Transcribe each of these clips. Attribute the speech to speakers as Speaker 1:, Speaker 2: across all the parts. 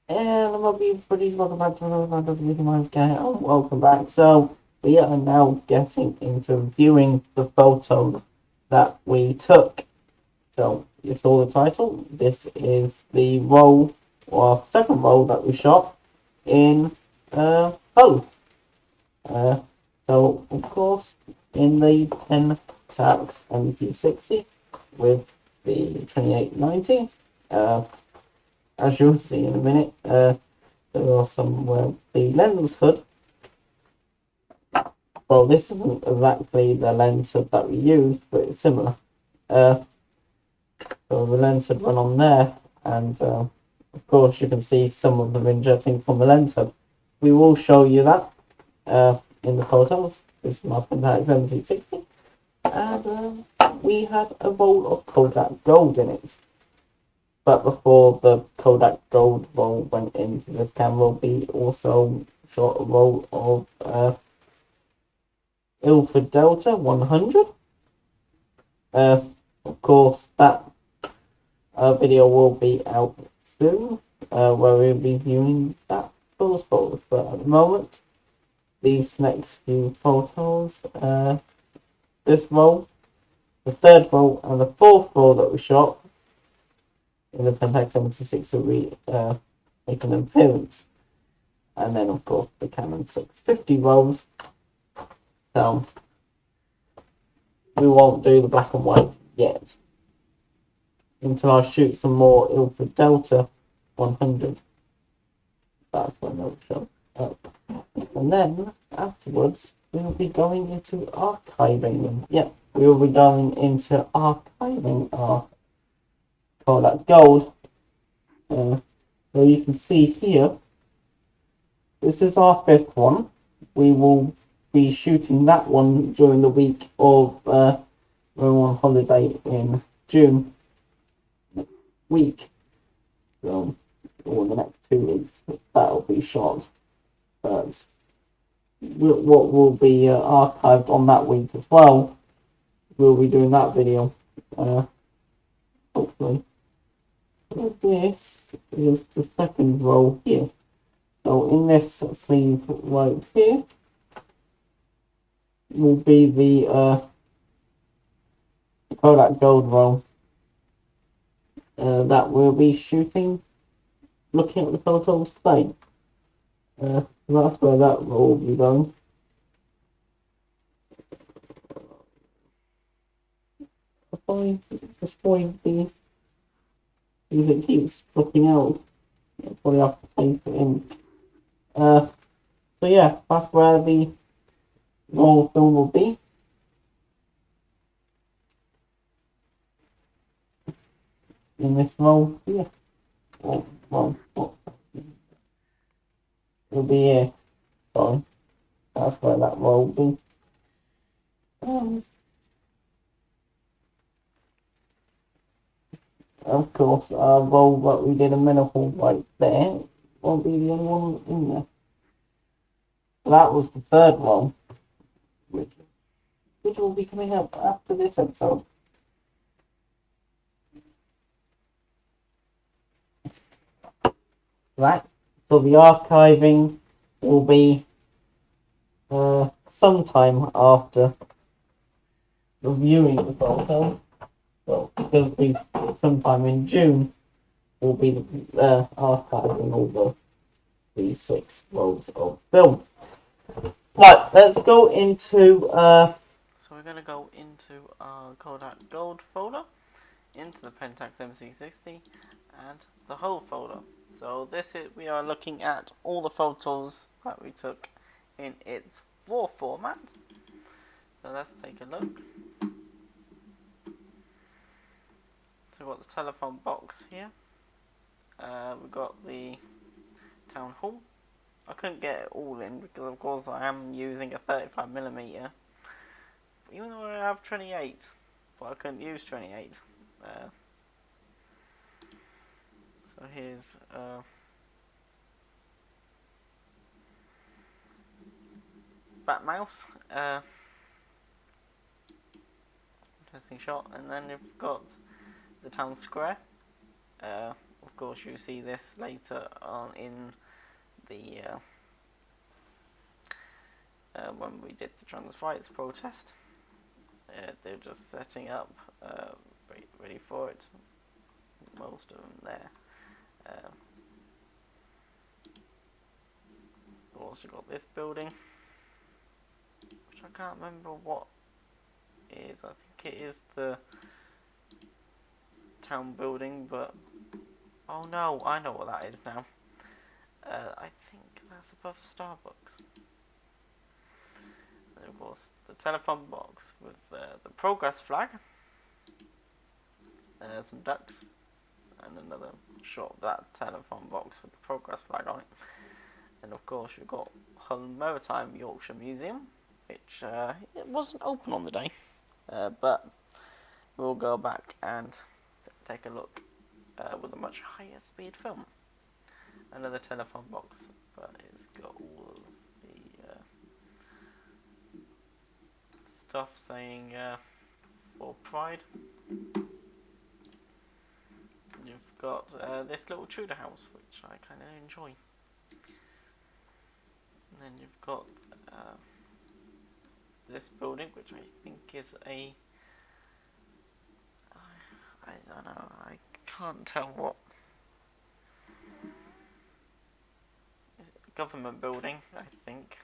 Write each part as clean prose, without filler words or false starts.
Speaker 1: And I'm gonna be pretty welcome back to another fantasy video. My name's Karen, and welcome back. So we are now getting into viewing the photos that we took. So you saw the title. This is the role or second role that we shot in Hull. Uh, so of course in the Pentax MZ-60 with the 2890. As you'll see in a minute, there are some the lens hood. Well, this isn't exactly the lens hood that we used, but it's similar. So the lens hood went on there, and of course you can see some of them injecting from the lens hood. We will show you that in the photos. This is my Pentax MZ-60, and we had a roll of Kodak Gold in it. But before the Kodak Gold roll went into this camera, we also shot a roll of Ilford Delta 100. Of course, that video will be out soon, where we'll be viewing those photos. But at the moment, these next few photos, this roll, the third roll, and the fourth roll that we shot in the Pentax MZ-60 we make an appearance. And then of course the Canon 650 rolls. So we won't do the black and white yet until I shoot some more Ilford Delta 100. That's when they'll show up. And then afterwards we'll be going into archiving them. Yep, we will be going into archiving our Kodak Gold. So you can see here, this is our fifth one. We will be shooting that one during the week of when we're on holiday in June next week. So, or the next 2 weeks, that'll be shot. But what will be archived on that week as well, we'll be doing that video, hopefully. This is the second roll here. So in this sleeve right here will be the Kodak Gold roll that we'll be shooting, looking at the photos today. That's where that roll will be going. I'll just going to be, because it keeps looking out. I'll probably have to tape it in. So yeah, that's where the roll film will be. In this roll here. Well, it'll be here. Sorry. That's where that roll will be. Of course, our roll that we did a minimal right there won't be the only one in there. So that was the third roll, which will be coming up after this episode. Right, so the archiving will be sometime after reviewing the photo. Well, because we sometime in June will be archiving all the 6 rolls of film. Right, let's go into
Speaker 2: So we're going to go into our Kodak Gold folder, into the Pentax MZ-60, and the whole folder. So we are looking at all the photos that we took in its RAW format. So let's take a look. So we've got the telephone box here. We've got the town hall. I couldn't get it all in because of course I am using a 35mm. Even though I have 28, but I couldn't use 28. So here's bat mouse. Interesting shot. And then you've got the town square, of course, you see this later on in the when we did the trans rights protest. They're just setting up, ready for it. Most of them there. We've also got this building, which I can't remember what it is. I think it is the town building, but oh no, I know what that is now. I think that's above Starbucks. And of course, the telephone box with the progress flag, some ducks, and another shot of that telephone box with the progress flag on it. And of course, you've got Hull Maritime Yorkshire Museum, which it wasn't open on the day, but we'll go back and take a look with a much higher speed film. Another telephone box, but it's got all of the stuff saying for Pride. You've got this little Tudor house, which I kind of enjoy. And then you've got this building, which I think is a... I don't know, I can't tell what... Government building, I think.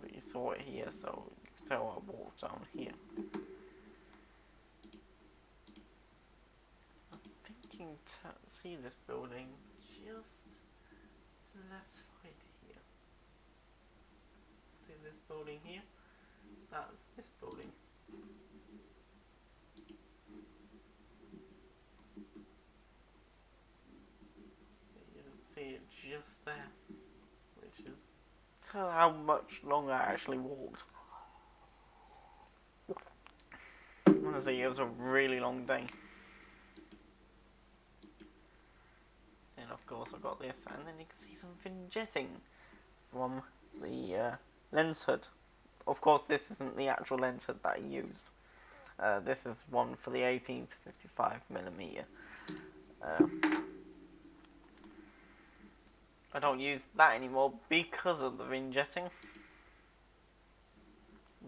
Speaker 2: But you saw it here, so you can tell I walked down here. I'm thinking to see this building just to the left side here. See this building here? That's this building. You can see it just there, which is tell how much longer I actually walked. Honestly, it was a really long day. And of course I got this, and then you can see some vignetting from the lens hood. Of course, this isn't the actual lens hood that I used. This is one for the 18 to 55mm. I don't use that anymore because of the vignetting.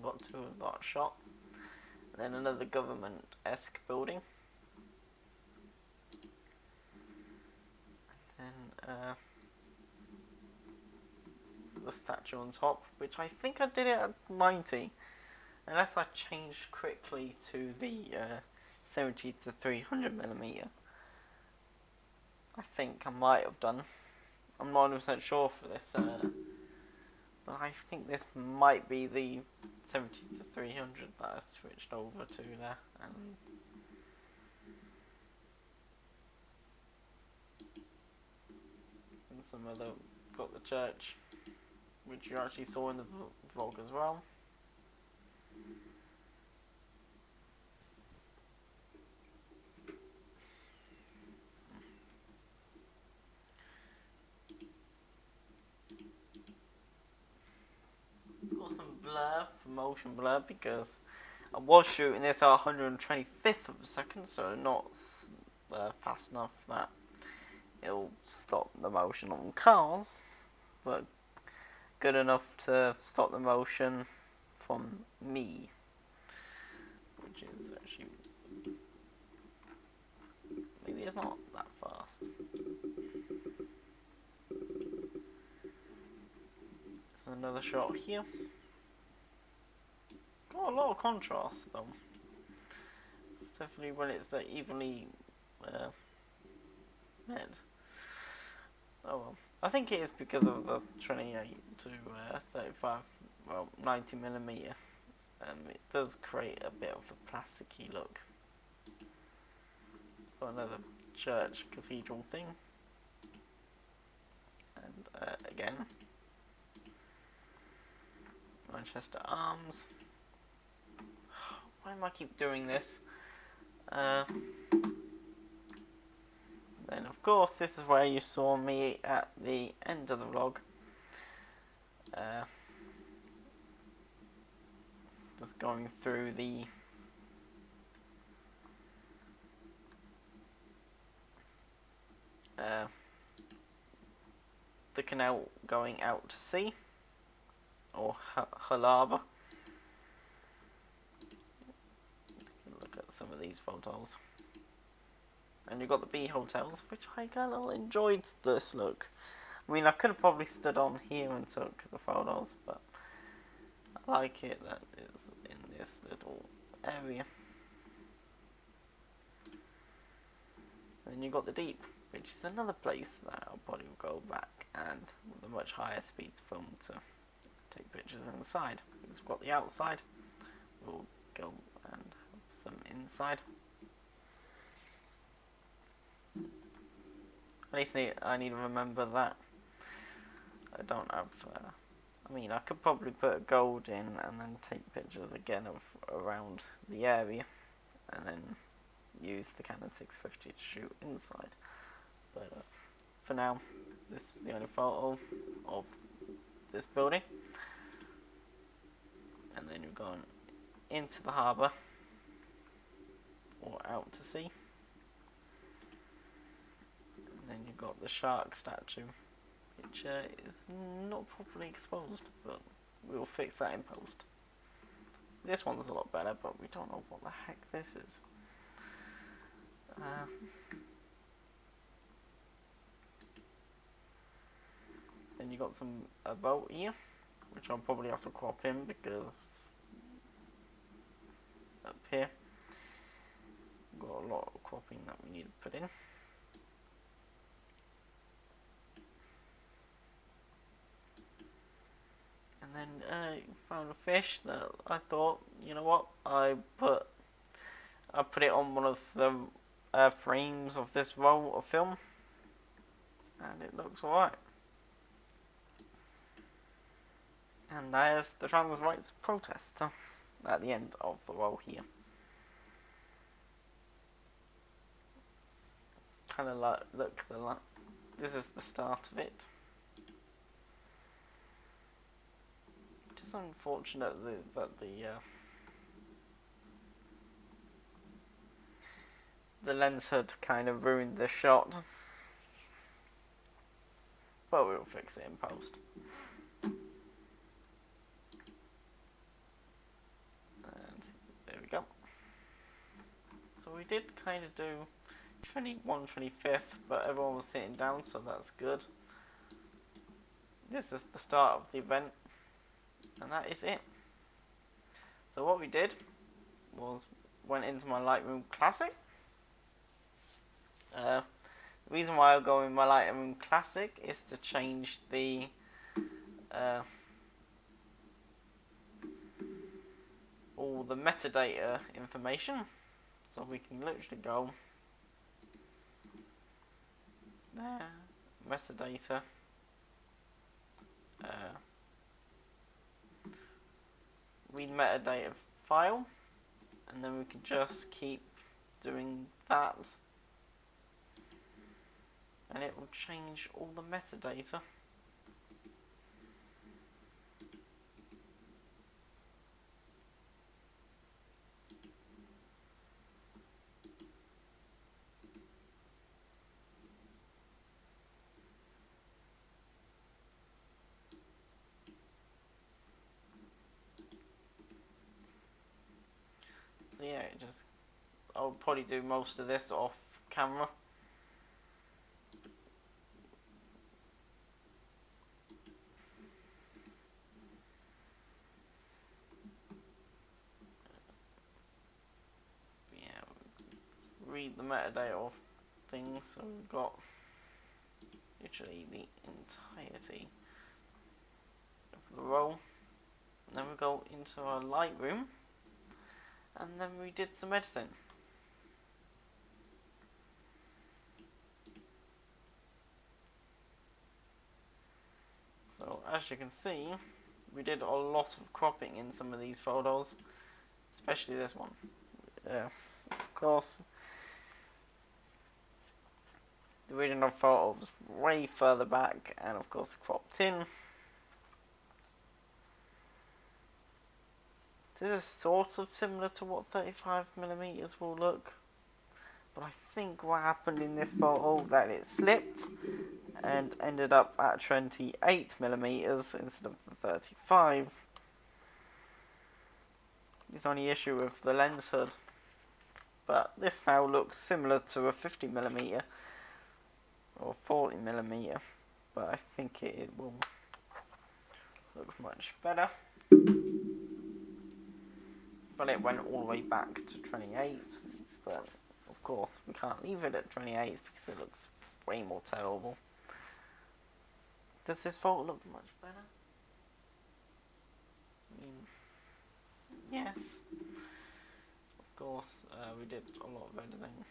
Speaker 2: Got two of that shot. And then another government-esque building. And then the statue on top, which I think I did it at 90. Unless I changed quickly to the 70 to 300mm. I think I might have done. I'm not 100% sure for this, but I think this might be the 70 to 300 that I switched over to there. And some other, got the church, which you actually saw in the vlog as well. Got some blur, motion blur, because I was shooting this at 125th of a second, so not fast enough that it'll stop the motion on cars, but good enough to stop the motion from me, which is actually, maybe it's not that fast. There's another shot here. Got a lot of contrast though. Definitely when it's evenly met. Oh well. I think it is because of the 28 to 35, well, 90mm. It does create a bit of a plasticky look. Got another church cathedral thing. And again, Manchester Arms. Why am I keep doing this? Then of course this is where you saw me at the end of the vlog. Just going through the the canal going out to sea, or harbour. Look at some of these photos. And you've got the bee hotels, which I kind of enjoyed this look. I mean, I could have probably stood on here and took the photos, but I like it that it's in this little area. Then you've got the deep, which is another place that I'll probably go back and with a much higher speed film to take pictures inside. We've got the outside, we'll go and have some inside. At least I need to remember that I don't have, I mean I could probably put gold in and then take pictures again of around the area and then use the Canon 650 to shoot inside. But for now, this is the only photo of this building. And then you're going into the harbour or out to sea. And then you've got the shark statue, which is not properly exposed, but we'll fix that in post. This one's a lot better, but we don't know what the heck this is. Then you got a boat here, which I'll probably have to crop in because up here we've got a lot of cropping that we need to put in. And then found a fish that I thought, you know what, I put it on one of the frames of this roll of film, and it looks alright. And there's the trans rights protest at the end of the roll here. Kind of like, look, this is the start of it. It's unfortunate that the lens had kind of ruined the shot, but we'll fix it in post. And there we go. So we did kind of do 21 25th, but everyone was sitting down, so that's good. This is the start of the event, and that is it. So what we did was went into my Lightroom Classic. The reason why I go in my Lightroom Classic is to change the all the metadata information, so we can literally go there, metadata, read metadata file, and then we can just keep doing that, and it will change all the metadata. So yeah, I'll probably do most of this off camera. Yeah, read the metadata of things, so we've got literally the entirety of the roll. And then we go into our Lightroom, and then we did some editing. So as you can see, we did a lot of cropping in some of these photos, especially this one. Of course, the original photo was way further back, and of course cropped in. This is sort of similar to what 35mm will look, But I think what happened in this photo that it slipped and ended up at 28mm instead of the 35. It's only issue with the lens hood. But this now looks similar to a 50mm or 40mm, but I think it will look much better. But it went all the way back to 28, but of course we can't leave it at 28 because it looks way more terrible. Does this photo look much better? I mean, yes. Of course, we did a lot of editing.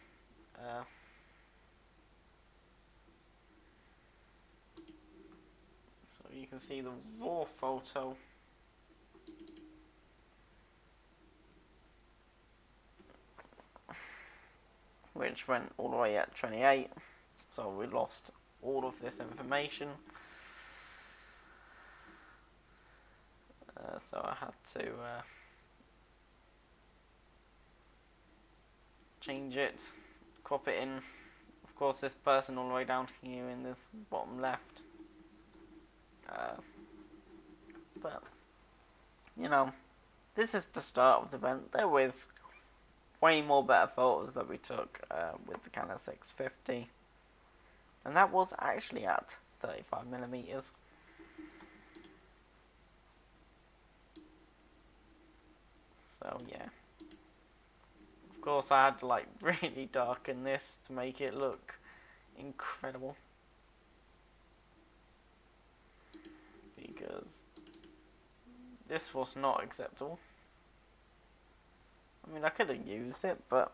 Speaker 2: So you can see the raw photo. Which went all the way at 28. So we lost all of this information. So I had to change it, crop it in. Of course, this person all the way down here in this bottom left. But, you know, this is the start of the event. There was way more better photos that we took with the Canon EOS, and that was actually at 35mm. So yeah, of course I had to like really darken this to make it look incredible, because this was not acceptable. I mean, I could have used it, but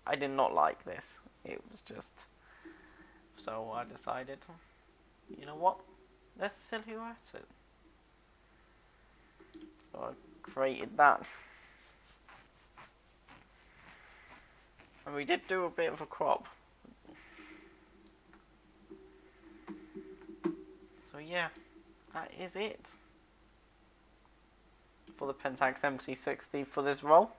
Speaker 2: I did not like this. It was just... So I decided, you know what? Let's silhouette it. So I created that. And we did do a bit of a crop. So yeah, that is it for the Pentax MZ-60 for this role.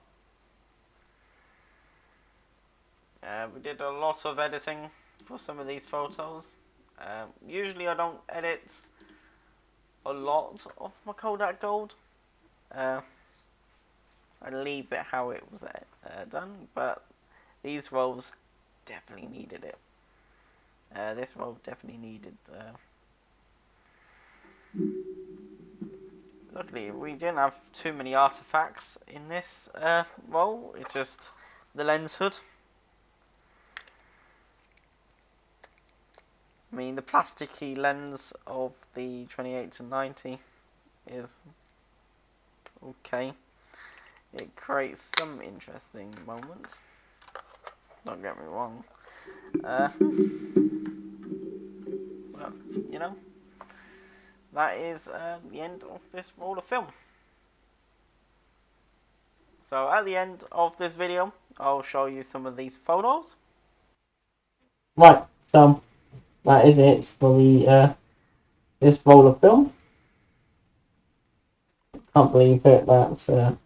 Speaker 2: We did a lot of editing for some of these photos. Usually I don't edit a lot of my Kodak Gold. I leave it how it was done, but these rolls definitely needed it. This roll definitely needed... Luckily, we didn't have too many artifacts in this roll. It's just the lens hood. I mean, the plasticky lens of the 28-90 is okay. It creates some interesting moments. Don't get me wrong. Well, you know, that is the end of this roll of film. So at the end of this video, I'll show you some of these photos.
Speaker 1: Right, so that is it for the this roll of film. Can't believe it that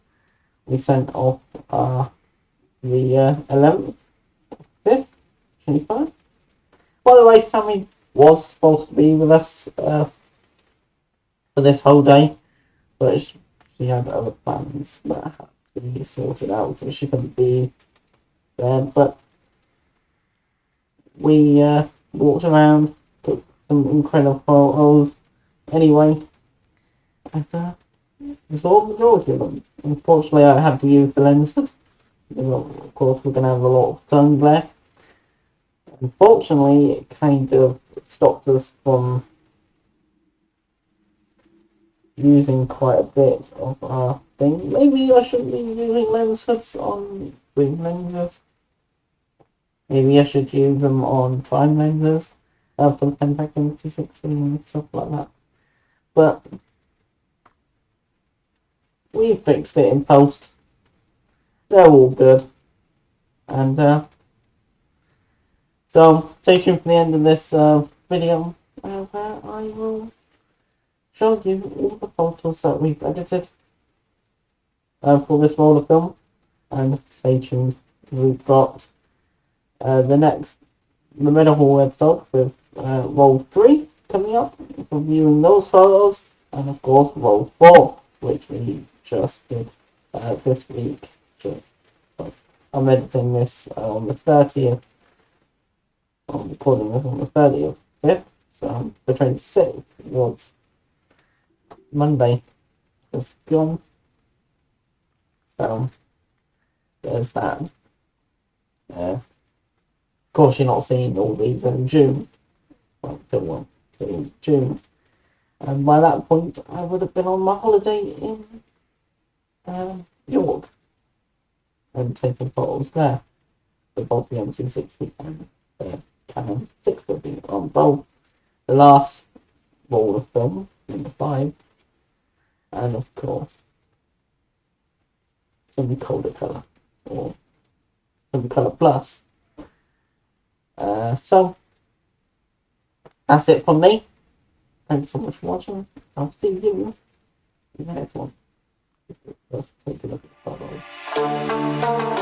Speaker 1: we sent off the 11th, 5th, 25. By the way, Sammy was supposed to be with us for this whole day, but she had other plans that had to be sorted out, so she couldn't be there. But we walked around, took some incredible photos anyway, and we saw the majority of them. Unfortunately, I had to use the lens. Of course, we're going to have a lot of sun glare. Unfortunately, it kind of stopped us from using quite a bit of our thing. Maybe I shouldn't be using lens hoods on zoom lenses. Maybe I should use them on prime lenses for the Pentax MZ-60 and stuff like that. But we fixed it in post. They're all good. And so stay tuned for the end of this video where I will show you all the photos that we've edited for this roll of film. And stay tuned. We've got The middle episode with roll 3 coming up, reviewing those photos, and of course roll 4, which we just did this week. So I'm editing this on the 30th. I'm recording this on the 30th. Yep. So the 26th was Monday. Just gone. So there's that. Of course, you're not seeing all these in June. Till June. And by that point, I would have been on my holiday in York and taking photos there. The both the MC-60 and the Canon 650 on both the last roll of film, number 5, and of course some Kodak colour or some colour plus. So that's it from me. Thanks so much for watching. I'll see you in the next one. Let's take a look at the photos.